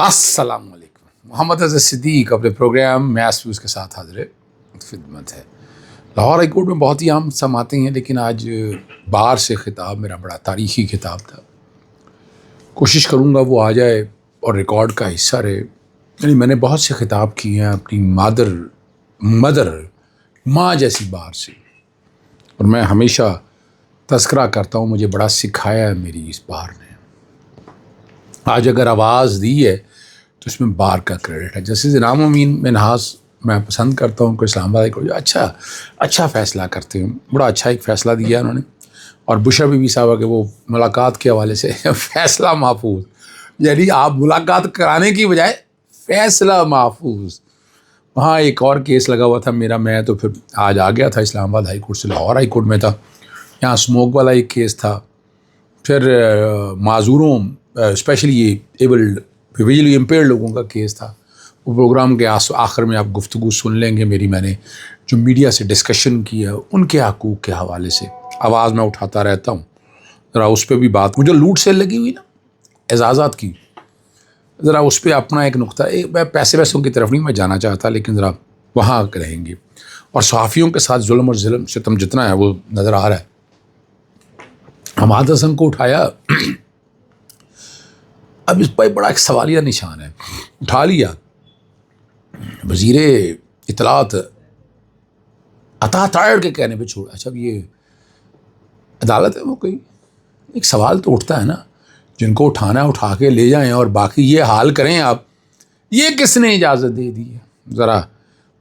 السلام علیکم. محمد اظہر صدیق اپنے پروگرام میاس ویوز کے ساتھ حاضر خدمت ہے. لاہور ہائی کورٹ میں بہت ہی عام سماعتیں ہیں، لیکن آج باہر سے خطاب میرا بڑا تاریخی خطاب تھا. کوشش کروں گا وہ آ جائے اور ریکارڈ کا حصہ رہے. یعنی میں نے بہت سے خطاب کیے ہیں اپنی ماں جیسی بار سے، اور میں ہمیشہ تذکرہ کرتا ہوں مجھے بڑا سکھایا ہے میری اس بار نے. آج اگر آواز دی ہے تو اس میں بار کا کریڈٹ ہے. جیسے انعام امین منہاس میں پسند کرتا ہوں کہ اسلام آباد کو جو اچھا فیصلہ کرتے ہیں، بڑا اچھا ایک فیصلہ دیا انہوں نے. اور بشرا بی بی صاحبہ کے وہ ملاقات کے حوالے سے فیصلہ محفوظ، یعنی آپ ملاقات کرانے کی بجائے فیصلہ محفوظ. وہاں ایک اور کیس لگا ہوا تھا میرا، میں تو پھر آج آ گیا تھا اسلام آباد ہائی کورٹ سے، لاہور ہائی کورٹ میں تھا. یہاں اسموک والا ایک کیس تھا، پھر معذوروں اسپیشلی یہ ایبلڈ ویژولی امپیئرڈ لوگوں کا کیس تھا. وہ پروگرام کے آخر میں آپ گفتگو سن لیں گے میری. میں نے جو میڈیا سے ڈسکشن کی ہے ان کے حقوق کے حوالے سے آواز میں اٹھاتا رہتا ہوں. ذرا اس پہ بھی بات، مجھے لوٹ سیل لگی ہوئی نا اعزازات کی، ذرا اس پہ اپنا ایک نقطہ، میں پیسوں کی طرف نہیں میں جانا چاہتا، لیکن ذرا وہاں رہیں گے. اور صحافیوں کے ساتھ ظلم اور ستم جتنا ہے وہ نظر آ رہا ہے. حماد حسن کو اٹھایا، اب اس پہ بڑا ایک سوالیہ نشان ہے. اٹھا لیا، وزیر اطلاعات عطا طاہر کے کہنے پہ چھوڑا. اچھا یہ عدالت ہے وہ کوئی؟ ایک سوال تو اٹھتا ہے نا، جن کو اٹھانا ہے اٹھا کے لے جائیں، اور باقی یہ حال کریں آپ. یہ کس نے اجازت دے دی ہے؟ ذرا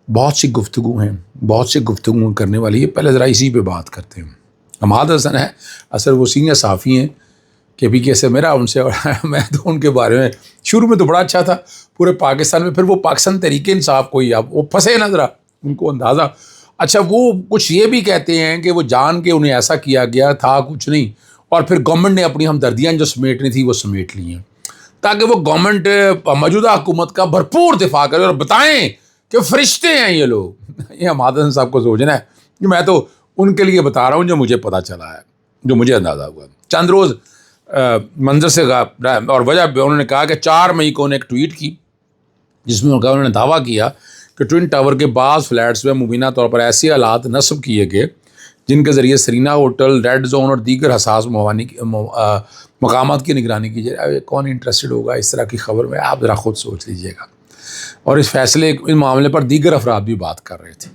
بہت سی گفتگو کرنے والی ہے. پہلے ذرا اسی پہ بات کرتے ہیں. حماد حسن ہے، اصل وہ سینئر صحافی ہیں کہ بھی کیسے میرا ان سے میں تو ان کے بارے میں شروع میں تو بڑا اچھا تھا پورے پاکستان میں، پھر وہ پاکستان تحریک انصاف کو ہی اب وہ پھنسے نا، ذرا ان کو اندازہ. اچھا وہ کچھ یہ بھی کہتے ہیں کہ وہ جان کے انہیں ایسا کیا گیا تھا کچھ نہیں، اور پھر گورنمنٹ نے اپنی ہمدردیاں جو سمیٹنی تھی وہ سمیٹ لی ہیں، تاکہ وہ گورنمنٹ موجودہ حکومت کا بھرپور دفاع کرے اور بتائیں کہ فرشتے ہیں یہ لوگ. یہ حماد حسن صاحب کو سوچنا ہے کہ میں تو ان کے لیے بتا رہا ہوں جو مجھے پتہ چلا ہے، جو مجھے اندازہ ہوا. چند روز منظر سے اور وجہ انہوں نے کہا کہ 4 مئی کو انہوں نے ایک ٹویٹ کی جس میں انہوں نے دعویٰ کیا کہ ٹوئن ٹاور کے بعض فلیٹس میں مبینہ طور پر ایسے آلات نصب کیے گئے جن کے ذریعے سرینا ہوٹل، ریڈ زون اور دیگر حساس مقامات کی نگرانی کی جائے. کون انٹرسٹڈ ہوگا اس طرح کی خبر میں؟ آپ ذرا خود سوچ لیجئے گا. اور اس معاملے پر دیگر افراد بھی بات کر رہے تھے.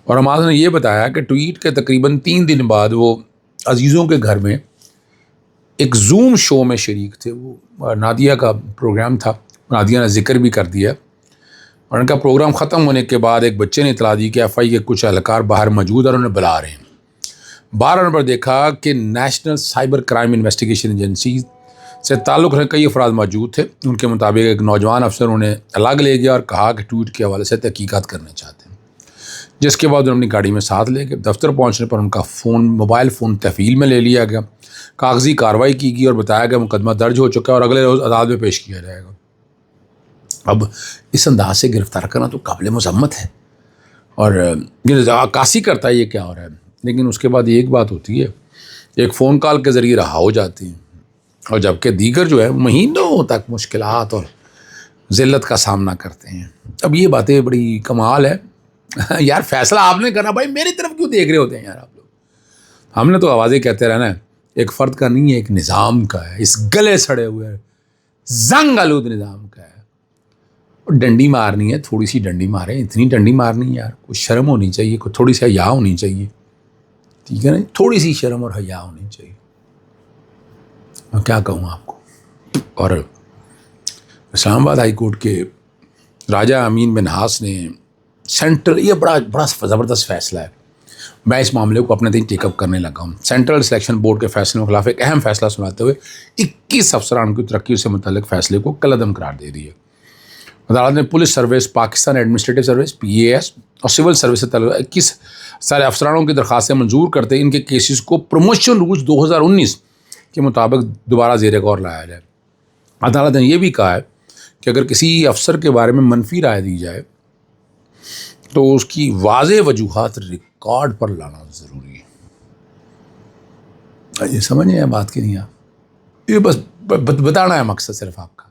اور حماد نے یہ بتایا کہ ٹویٹ کے تقریباً 3 دن بعد وہ عزیزوں کے گھر میں ایک زوم شو میں شریک تھے. وہ نادیہ کا پروگرام تھا، نادیہ نے ذکر بھی کر دیا. اور ان کا پروگرام ختم ہونے کے بعد ایک بچے نے اطلاع دی کہ ایف آئی کے کچھ اہلکار باہر موجود اور انہیں بلا رہے ہیں. باہر پر دیکھا کہ national cyber crime investigation agency سے تعلق رکھنے کئی افراد موجود تھے. ان کے مطابق ایک نوجوان افسر انہیں الگ لے گیا اور کہا کہ ٹویٹ کے حوالے سے تحقیقات کرنا چاہتے ہیں، جس کے بعد انہوں نے اپنی گاڑی میں ساتھ لے گئے. دفتر پہنچنے پر ان کا موبائل فون تحویل میں لے لیا گیا، کاغذی کارروائی کی گئی اور بتایا گیا مقدمہ درج ہو چکا ہے اور اگلے روز عدالت میں پیش کیا جائے گا. اب اس انداز سے گرفتار کرنا تو قابل مذمت ہے، اور یہ عکاسی کرتا ہے یہ کیا ہو رہا ہے. لیکن اس کے بعد ایک بات ہوتی ہے، ایک فون کال کے ذریعے رہا ہو جاتی ہیں، اور جبکہ دیگر جو ہے مہینوں تک مشکلات اور ذلت کا سامنا کرتے ہیں. اب یہ باتیں بڑی کمال ہے. یار فیصلہ آپ نے کرنا، بھائی میری طرف کیوں دیکھ رہے ہوتے ہیں یار آپ لوگ؟ ہم نے تو آوازیں کہتے رہنا ہے. ایک فرد کا نہیں ہے، ایک نظام کا ہے، اس گلے سڑے ہوئے زنگ آلود نظام کا ہے. اور ڈنڈی مارنی ہے، تھوڑی سی ڈنڈی ماریں. اتنی ڈنڈی مارنی یار، کوئی شرم ہونی چاہیے، کوئی تھوڑی سی حیا ہونی چاہیے. ٹھیک ہے نا، تھوڑی سی شرم اور حیا ہونی چاہیے. میں کیا کہوں آپ کو. اور اسلام آباد ہائی کورٹ کے راجہ امین منہاس نے سینٹرل، یہ بڑا زبردست فیصلہ ہے. میں اس معاملے کو اپنے دن ٹیک اپ کرنے لگا ہوں. سینٹرل سلیکشن بورڈ کے فیصلے کے خلاف ایک اہم فیصلہ سناتے ہوئے 21 افسران کی ترقی سے متعلق فیصلے کو کالعدم قرار دے دی ہے. عدالت نے police service, Pakistan administrative service P A S اور سول سروس سے تعلق 21 سارے افسرانوں کی درخواستیں منظور کرتے ان کے کیسز کو پروموشن رولز 2019 کے مطابق دوبارہ زیر غور لایا جائے. عدالت نے یہ بھی کہا ہے کہ اگر کسی افسر کے بارے میں منفی رائے دی جائے تو اس کی واضح وجوہات ریکارڈ پر لانا ضروری ہے. یہ سمجھیں بات کی نہیں آپ، یہ بس بتانا ہے مقصد صرف آپ کا.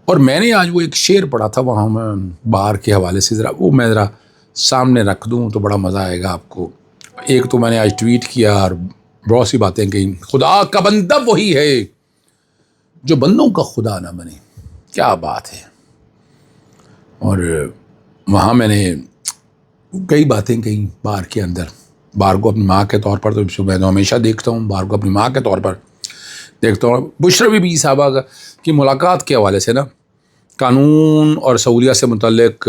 اور میں نے آج وہ ایک شعر پڑھا تھا وہاں میں بار کے حوالے سے، وہ میں سامنے رکھ دوں تو بڑا مزہ آئے گا آپ کو. ایک تو میں نے آج ٹویٹ کیا اور بہت سی باتیں کہیں. خدا کا بندہ وہی ہے جو بندوں کا خدا نہ بنے. کیا بات ہے. اور وہاں میں نے کئی باتیں کہیں بار کے اندر. بار کو اپنی ماں کے طور پر تو میں تو ہمیشہ دیکھتا ہوں، بار کو اپنی ماں کے طور پر دیکھتا ہوں. بشرا بی بی صاحبہ کی ملاقات کے حوالے سے نا، قانون اور سہولیات سے متعلق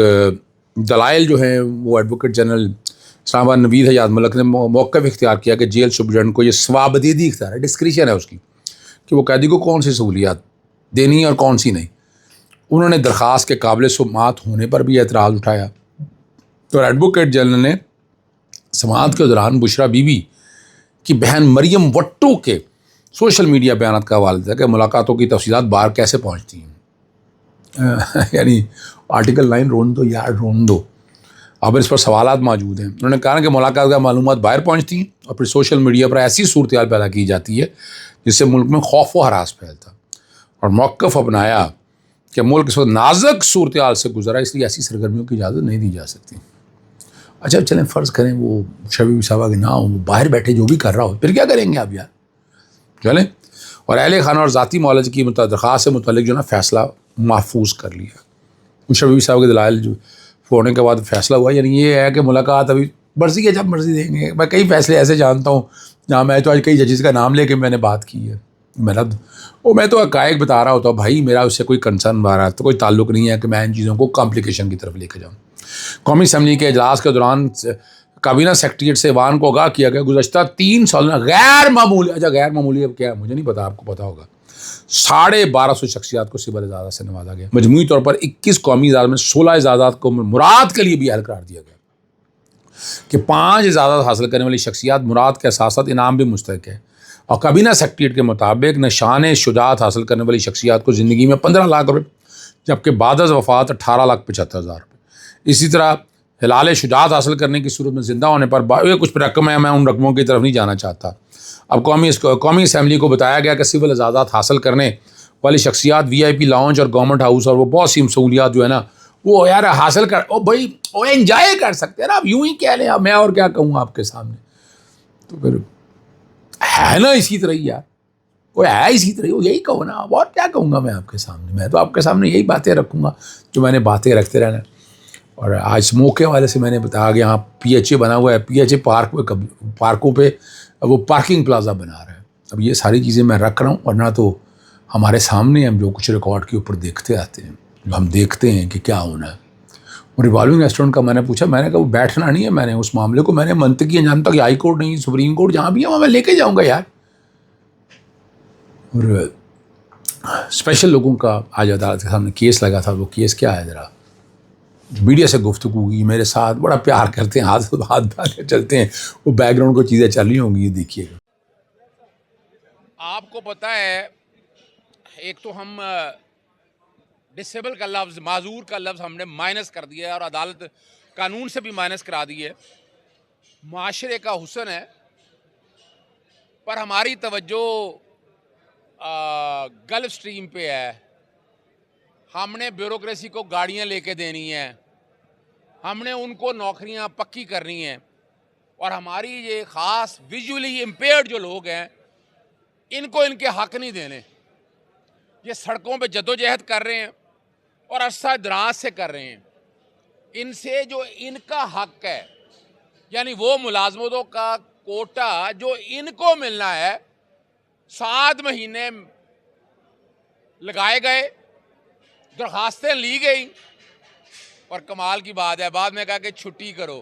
دلائل جو ہیں وہ ایڈوکیٹ جنرل اسلام آباد نوید حیات ملک نے موقف اختیار کیا کہ جیل سپرڈنٹ کو یہ ثوابدیدی اختیار ہے، ڈسکریشن ہے اس کی کہ وہ قیدی کو کون سی سہولیات دینی ہے اور کون سی نہیں. انہوں نے درخواست کے قابل سماعت ہونے پر بھی اعتراض اٹھایا. اور ایڈوکیٹ جنرل نے سماعت کے دوران بشرا بی بی کی بہن مریم وٹو کے سوشل میڈیا بیانات کا حوالہ دیا کہ ملاقاتوں کی تفصیلات باہر کیسے پہنچتی ہیں. یعنی آرٹیکل 9 رون دو یار رون دو. اب اس پر سوالات موجود ہیں. انہوں نے کہا کہ ملاقات کا معلومات باہر پہنچتی ہیں اور پھر سوشل میڈیا پر ایسی صورتحال پیدا کی جاتی ہے جس سے ملک میں خوف و ہراس پھیلتا. اور موقف اپنایا کہ ملک اس وقت نازک صورتحال سے گزرا، اس لیے ایسی سرگرمیوں کی اجازت نہیں دی جا سکتی. اچھا چلیں فرض کریں وہ شبیب صاحبہ کے نہ ہو، وہ باہر بیٹھے جو بھی کر رہا ہو، پھر کیا کریں گے آپ یار. چلیں. اور اہل خانہ اور ذاتی معالجے کی درخواست سے متعلق جو نا فیصلہ محفوظ کر لیا. شبیب صاحب کے دلائل جو ہونے کے بعد فیصلہ ہوا، یعنی یہ ہے کہ ملاقات ابھی مرضی ہے، جب مرضی دیں گے. میں کئی فیصلے ایسے جانتا ہوں جہاں میں تو آج کئی ججز کا نام لے کے میں نے بات کی ہے. میں تو حقائق بتا رہا ہوتا ہوں بھائی، میرا اس سے کوئی کنسرن بارہ تو کوئی تعلق نہیں ہے کہ میں ان چیزوں کو کمپلیکیشن کی طرف لے کے جاؤں. قومی اسمبلی کے اجلاس کے دوران کابینہ سیکریٹریٹ سے ایوان کو آگاہ کیا گیا گزشتہ 3 سال میں غیر معمولی، اچھا غیر معمولی اب کیا مجھے نہیں پتا، آپ کو پتا ہوگا، 1250 شخصیات کو سول اعزازات سے نوازا گیا. مجموعی طور پر 21 قومی اعزازات میں 16 اعزازات کو مراد کے لیے بھی اہل قرار دیا گیا کہ 5 اعزازات حاصل کرنے والی شخصیات مراد کے ساتھ ساتھ انعام بھی مستحق ہے. اور کابینہ سیکریٹریٹ کے مطابق نشان شجاعت حاصل کرنے والی شخصیات کو زندگی میں 15 لاکھ روپے، جبکہ بعد از وفات 18,75,000 روپے. اسی طرح ہلال شجاعت حاصل کرنے کی صورت میں زندہ ہونے پر کچھ رقم ہے، میں ان رقموں کی طرف نہیں جانا چاہتا. اب قومی اسمبلی کو بتایا گیا کہ سول اعزازات حاصل کرنے والی شخصیات VIP لاؤنج اور گورنمنٹ ہاؤس اور وہ بہت سی سہولیات جو ہے نا وہ یار حاصل کر بھائی وہ انجوائے کر سکتے ہیں نا. اب یوں ہی کہہ لیں، اب میں اور کیا کہوں آپ کے سامنے. تو پھر ہے نا اسی طرح ہی یار، وہ ہے اسی طرح، وہ یہی کہو نا. اور کیا کہوں گا میں آپ کے سامنے؟ میں تو آپ کے سامنے یہی باتیں رکھوں گا جو میں نے باتیں رکھتے رہنا. اور آج اسموک والے سے میں نے بتایا کہ یہاں PHA بنا ہوا ہے، PHA پارکوں پہ وہ پارکنگ پلازا بنا رہا ہے. اب یہ ساری چیزیں میں رکھ رہا ہوں، ورنہ تو ہمارے سامنے ہم جو کچھ ریکارڈ کے اوپر دیکھتے آتے ہیں، جو ہم دیکھتے ہیں کہ کیا ہونا ہے. ریوالونگ ریسٹورینٹ کا میں نے پوچھا، میں نے کہا وہ بیٹھنا نہیں ہے، میں نے اس معاملے کو میں نے منطقی انجام تک ہائی کورٹ نہیں سپریم کورٹ جہاں بھی ہے وہاں میں لے کے جاؤں گا یار. اور اسپیشل لوگوں کا آج عدالت کے سامنے کیس لگا تھا. وہ کیس کیا ہے؟ ذرا میڈیا سے گفتگو کی، میرے ساتھ بڑا پیار کرتے ہیں، ہاتھ بھا کے چلتے ہیں، وہ بیک گراؤنڈ کو چیزیں چل رہی ہوں گی، یہ دیکھیے گا. آپ کو پتہ ہے ایک تو ہم ڈسیبل کا لفظ، معذور کا لفظ ہم نے مائنس کر دیا ہے اور عدالت قانون سے بھی مائنس کرا دی ہے. معاشرے کا حسن ہے، پر ہماری توجہ گلف سٹریم پہ ہے. ہم نے بیوروکریسی کو گاڑیاں لے کے دینی ہیں، ہم نے ان کو نوکریاں پکی کرنی ہیں، اور ہماری یہ خاص ویژولی امپیئرڈ جو لوگ ہیں ان کو ان کے حق نہیں دینے. یہ سڑکوں پہ جدوجہد کر رہے ہیں اور عرصہ دراز سے کر رہے ہیں. ان سے جو ان کا حق ہے، یعنی وہ ملازمتوں کا کوٹا جو ان کو ملنا ہے، 7 مہینے لگائے گئے، درخواستیں لی گئی، اور کمال کی بات ہے بعد میں کہا کہ چھٹی کرو.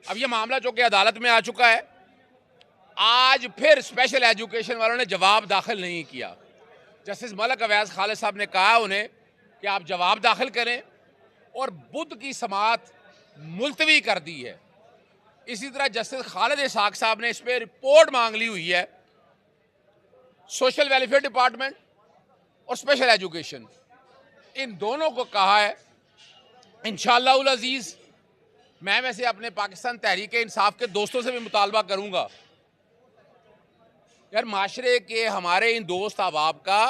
اب یہ معاملہ جو کہ عدالت میں آ چکا ہے، آج پھر اسپیشل ایجوکیشن والوں نے جواب داخل نہیں کیا. جسٹس ملک اویس خالد صاحب نے کہا انہیں کہ آپ جواب داخل کریں، اور بدھ کی سماعت ملتوی کر دی ہے. اسی طرح جسٹس خالد اسحاق صاحب نے اس پہ رپورٹ مانگ لی ہوئی ہے. سوشل ویلفیئر ڈپارٹمنٹ اور اسپیشل ایجوکیشن، ان دونوں کو کہا ہے انشاءاللہ العزیز. میں ویسے اپنے پاکستان تحریک انصاف کے دوستوں سے بھی مطالبہ کروں گا یار، معاشرے کے ہمارے ان دوست احباب کا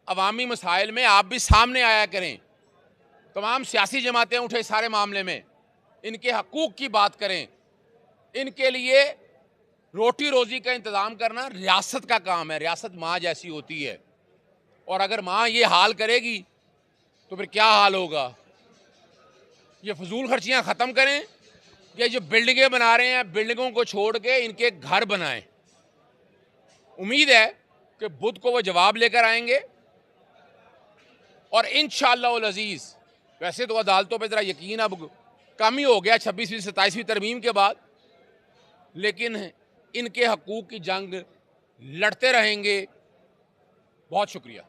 عوامی مسائل میں آپ بھی سامنے آیا کریں. تمام سیاسی جماعتیں اٹھے سارے معاملے میں, ان کے حقوق کی بات کریں. ان کے لیے روٹی روزی کا انتظام کرنا ریاست کا کام ہے. ریاست ماں جیسی ہوتی ہے, اور اگر ماں یہ حال کرے گی تو پھر کیا حال ہوگا. یہ فضول خرچیاں ختم کریں. یہ جو بلڈنگیں بنا رہے ہیں, بلڈنگوں کو چھوڑ کے ان کے گھر بنائیں. امید ہے کہ بدھ کو وہ جواب لے کر آئیں گے, اور انشاءاللہ العزیز, ویسے تو عدالتوں پہ ذرا یقین اب کم ہی ہو گیا 26ویں 27ویں ترمیم کے بعد, لیکن ان کے حقوق کی جنگ لڑتے رہیں گے. بہت شکریہ.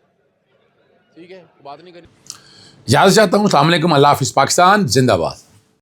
ٹھیک ہے, بات نہیں کرنی. اجازت چاہتا ہوں. السلام علیکم. اللہ حافظ. پاکستان زندہ باد.